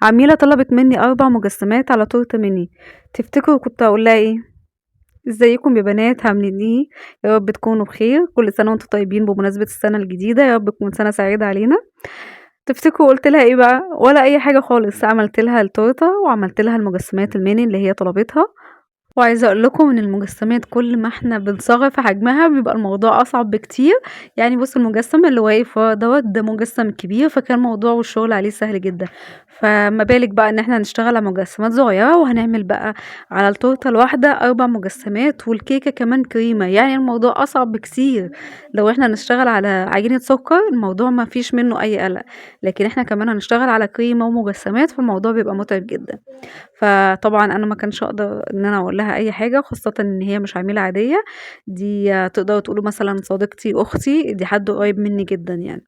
عميلة طلبت مني 4 مجسمات على تورتة ميني، تفتكروا كنت هاقول لها إيه؟ إزيكم يا بنات عاملين إيه؟ يا رب تكونوا بخير، كل سنة وأنتم طيبين بمناسبة السنة الجديدة، يا رب تكون سنة سعيدة علينا. تفتكروا قُلت لها إيه بقى؟ ولا أي حاجة خالص، عملت لها التورتة وعملت لها المجسمات الميني اللي هي طلبتها. وعايزة أقول لكم إن المجسمات كل ما إحنا بنصغّر في حجمها بيبقى الموضوع أصعب بكتير، يعني بُصّوا المجسم اللي واقف ورا دوّة ده مجسم كبير، فكان الموضوع والشغل عليه سهل جدًا، فما بالِك بقى إن إحنا هنشتغل على مجسمات صغيّرة وهنعمل بقى على التورتة الواحدة 4 مجسمات والكيكة كمان كريمة، يعني الموضوع أصعب بكتير. لو إحنا هنشتغل على عجينة سُكّر الموضوع ما فيش منّه أي قلق، لكن إحنا كمان هنشتغل على كريمة ومجسمات فالموضوع بيبقى مُتعب جدًا. فطبعًا أنا ما كانش أقدر إن أنا أقول لها أي حاجة، خاصةً إن هي مش عميلة عادية، دي تقدروا تقولوا مثلًا صديقتي، أختي، دي حد قريب مني جدًا يعني.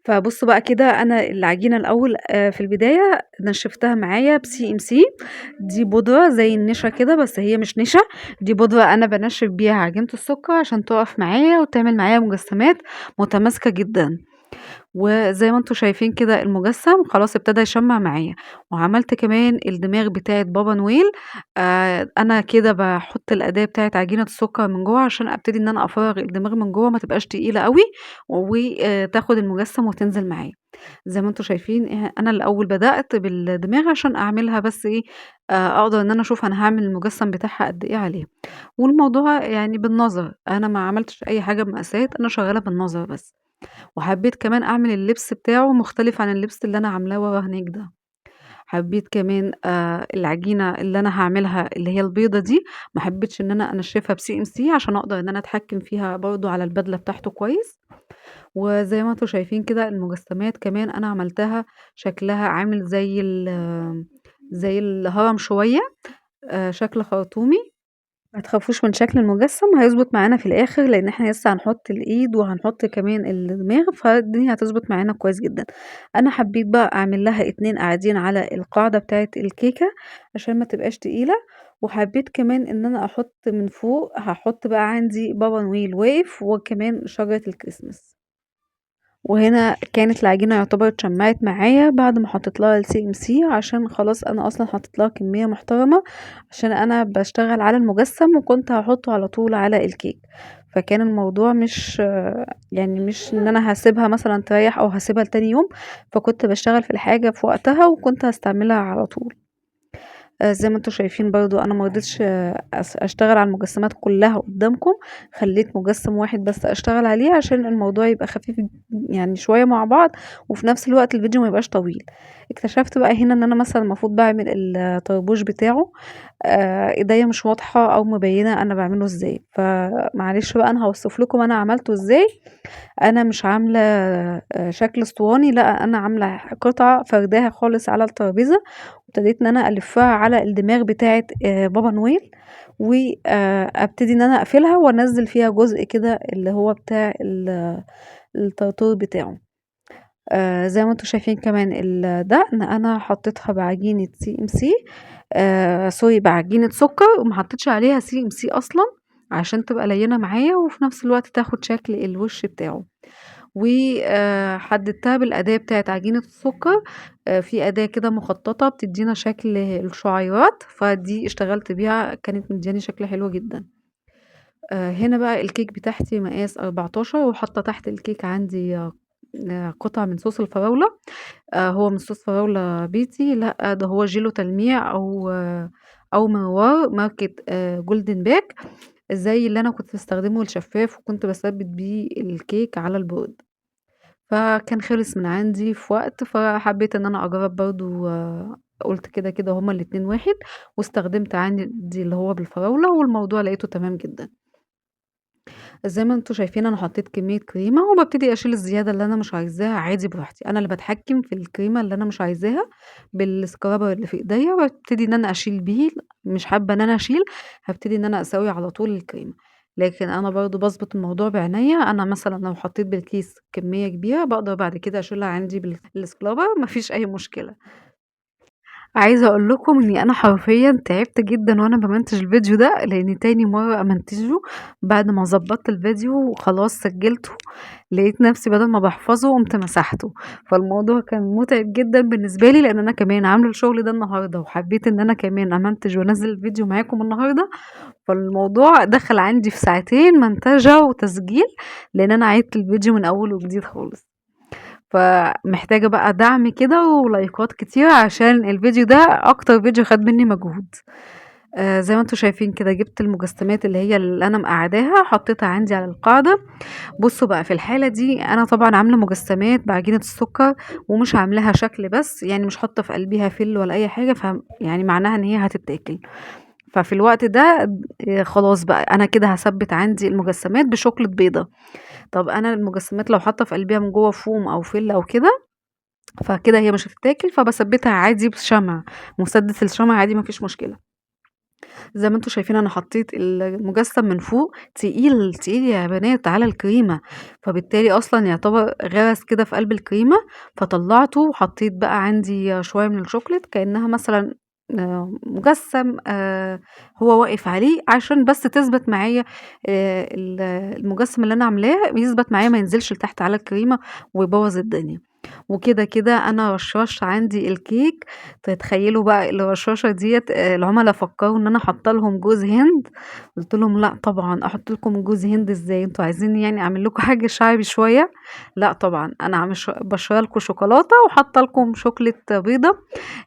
فبُصّوا بقى كده أنا العجينة الأول في البداية نشّفتها معايا بCMC، دي بودرة زي النشا كده بس هي مش نشا، دي بودرة أنا بانشّف بيها عجينة السكر عشان تُقف معايا وتعمل معايا مجسمات متماسكة جدًا. وزي ما أنتم شايفين كده المجسم خلاص ابتدى يشمّع معايا، وعملت كمان الدماغ بتاعة بابا نويل. أنا كده باحط الأداة بتاعة عجينة السُكّر من جوّه عشان أبتدي إن أنا أفرّغ الدماغ من جوّه ما تبقاش تقيلة أوي، تاخد المجسم وتنزل معايا. زي ما أنتم شايفين أنا الأول بدأت بالدماغ عشان أعملها بس إيه، أقدر إن أنا أشوف أنا هاعمل المجسم بتاعها قد إيه عليها، والموضوع يعني بالنظر، أنا ما عملتش أي حاجة بمقاسات، أنا شغّالة بالنظر بس. وحبيت كمان أعمل اللبس بتاعه مختلف عن اللبس اللي أنا عاملاه ورا هناك ده. حبيت كمان العجينة اللي أنا هاعملها اللي هي البيضة دي، ما حبيتش إن أنا أنشّفها بCMC عشان أقدر إن أنا أتحكم فيها برضه على البدلة بتاعته كويس. وزي ما أنتم شايفين كده المجسمات كمان أنا عملتها شكلها عامل زي الهرم شوية، شكل خرطومي. ما تخافوش من شكل المجسم هيضبط معانا في الآخر، لإن إحنا لسه هنحط الإيد وهنحط كمان الدماغ، فالدنيا هتضبط معانا كويس جدًا. أنا حبيت بقى أعمل لها 2 قاعدين على القاعدة بتاعة الكيكة عشان ما تبقاش تقيلة، وحبيت كمان إن أنا أحط من فوق هاحط بقى عندي بابا نويل واقف وكمان شجرة الكريسماس. وهنا كانت العجينة يعتبر اتشمعت معايا بعد ما حطيت لها الCMC عشان خلاص أنا أصلًا حطيت لها كمية محترمة، عشان أنا باشتغل على المجسم وكنت هاحطه على طول على الكيك، فكان الموضوع مش إن أنا هاسيبها مثلًا تريّح أو هاسيبها لتاني يوم، فكنت باشتغل في الحاجة في وقتها وكنت هاستعملها على طول. زي ما أنتم شايفين برضه أنا ما رضيتش أشتغل على المجسمات كلّها قدّامكم، خلّيت مجسم واحد بس أشتغل عليه عشان الموضوع يبقى خفيف يعني شوية مع بعض، وفي نفس الوقت الفيديو ما يبقاش طويل. اكتشفت بقى هنا إن أنا مثلًا المفروض باعمل الطربوش بتاعه، إيديّا مش واضحة أو مبيّنة أنا باعمله إزاي، فمعلش بقى أنا هاوصف لكم أنا عملته إزاي. أنا مش عاملة شكل اسطواني، لأ أنا عاملة قطعة فرداها خالص على الترابيزة، وابتديت إن أنا ألفّها على الدماغ بتاعة بابا نويل، أبتدي إن أنا أقفلها وأنزّل فيها جزء كده اللي هو بتاع الطرطور بتاعه. زي ما أنتم شايفين كمان الدقن أنا حطيتها بعجينة CMC، sorry بعجينة سُكّر وما حطيتش عليها CMC أصلًا، عشان تبقى ليّنة معايا وفي نفس الوقت تاخد شكل الوش بتاعه. حددتها بالأداة بتاعة عجينة السُكّر، في أداة كده مخططة بتدّينا شكل الشعيرات، فدي اشتغلت بيها كانت مدياني شكل حلو جدًا. هنا بقى الكيك بتاعتي مقاس 14 وحاطة تحت الكيك عندي قطع من صوص الفراولة، هو مش صوص فراولة بيتي لأ، ده هو جيلو تلميع أو منوار ماركة golden bake، زي اللي أنا كنت باستخدمه الشفاف وكنت باثبّت بيه الكيك على البورد. فكان خلص من عندي في وقت، فحبيت إن أنا أجرّب برضه، قُلت كده هُم الاتنين واحد، واستخدمت عندي اللي هو بالفراولة والموضوع لقيته تمام جدًا. زي ما أنتم شايفين أنا حطيت كمية كريمة وبابتدي أشيل الزيادة اللي أنا مش عايزاها عادي براحتي، أنا اللي باتحكم في الكريمة اللي أنا مش عايزاها بالسكرابر اللي في إيديّا، وابتدي إن أنا أشيل بيه، مش حابة إن أنا أشيل، هابتدي إن أنا أساوي على طول الكريمة، لكن أنا برضه باضبط الموضوع بعناية، أنا مثلًا لو حطيت بالكيس كمية كبيرة باقدر بعد كده أشيلها عندي بالسكرابر ما فيش أي مشكلة. عايزة اقول لكم اني انا حرفيا تعبت جدا وانا بمنتج الفيديو ده، لان تاني مرة امنتجه بعد ما ظبطت الفيديو وخلاص سجلته، لقيت نفسي بدل ما بحفظه قمت مسحته. فالموضوع كان متعب جدا بالنسبة لي، لان انا كمان عاملة الشغل ده النهاردة وحبيت ان انا كمان امنتج وانزل الفيديو معاكم النهاردة. فالموضوع دخل عندي في ساعتين منتجة وتسجيل، لان انا عيدت الفيديو من اول وجديد خالص. فمحتاجة بقى دعم كده ولايكات كتير عشان الفيديو ده اكتر فيديو خد مني مجهود. زي ما انتم شايفين كده جبت المجسمات اللي هي اللي انا مقعداها حطيتها عندي على القاعدة. بصوا بقى في الحالة دي انا طبعا عاملة مجسمات بعجينة السكر، ومش عاملاها شكل بس، يعني مش حاطة في قلبيها فل ولا اي حاجة، يعني معناها ان هي هتتاكل. ففي الوقت ده خلاص بقى انا كده هثبت عندي المجسمات بشوكلة بيضة. طب انا المجسمات لو حاطة في قلبيها من جوه فوم او فل او كده، فكده هي مش هتتاكل، فبثبتها عادي بشمع، مسدس الشمع عادي مفيش مشكلة. زي ما انتم شايفين انا حطيت المجسم من فوق تقيل تقيل يا بنات على الكريمة، فبالتالي اصلا يعتبر غرس كده في قلب الكريمة. فطلعته وحطيت بقى عندي شوية من الشوكولات كأنها مثلا مجسم هو واقف عليه عشان بس تثبت معايا. المجسم اللي انا عاملاه يثبت معايا ما ينزلش لتحت على الكريمة ويبوظ الدنيا. وكده كده انا رشاش عندي الكيك. تتخيلوا بقى الرشاشة ديت العملاء فكروا ان انا حاطه لهم جوز هند. قلت لهم لا طبعا احط لكم جوز هند ازاي، انتوا عايزين يعني اعمل لكم حاجه شعبي شويه؟ لا طبعا انا عامل بشره لكم شوكولاته وحاطه لكم شوكليت بيضه.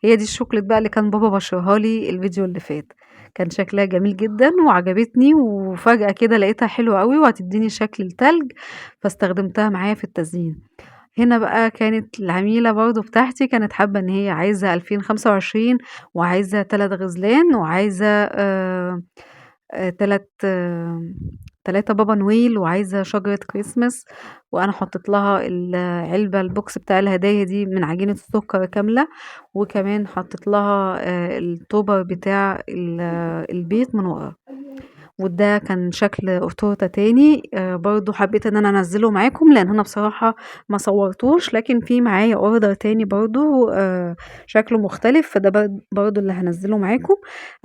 هي دي الشوكليت بقى اللي كان بابا بشرها لي الفيديو اللي فات. كان شكلها جميل جدا وعجبتني، وفجأة كده لقيتها حلوة قوي وهتديني شكل التلج، فاستخدمتها معايا في التزيين. هنا بقى كانت العميلة برضه بتاعتي كانت حابة إن هي عايزة 2025، وعايزة 3 غزلان، وعايزة 3 بابا نويل، وعايزة شجرة كريسمس. وأنا حطيت لها العلبة البوكس بتاع الهدايا دي من عجينة السكر كاملة، وكمان حطيت لها التوبر بتاع البيت من ورا. وده كان شكل تورتة تاني برضو حبيت ان انا انزله معاكم، لان انا بصراحة ما صورتوش، لكن في معايا اوردر تاني برضو شكله مختلف، فده برضو اللي هنزله معاكم.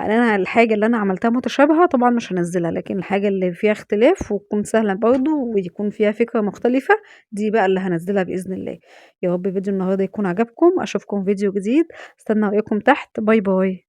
انا الحاجة اللي انا عملتها متشابهة طبعا مش هنزلها، لكن الحاجة اللي فيها اختلاف وتكون سهلة برضو ويكون فيها فكرة مختلفة دي بقى اللي هنزلها بإذن الله. يا رب فيديو النهاردة يكون عجبكم، اشوفكم فيديو جديد، استنى رأيكم تحت، باي باي.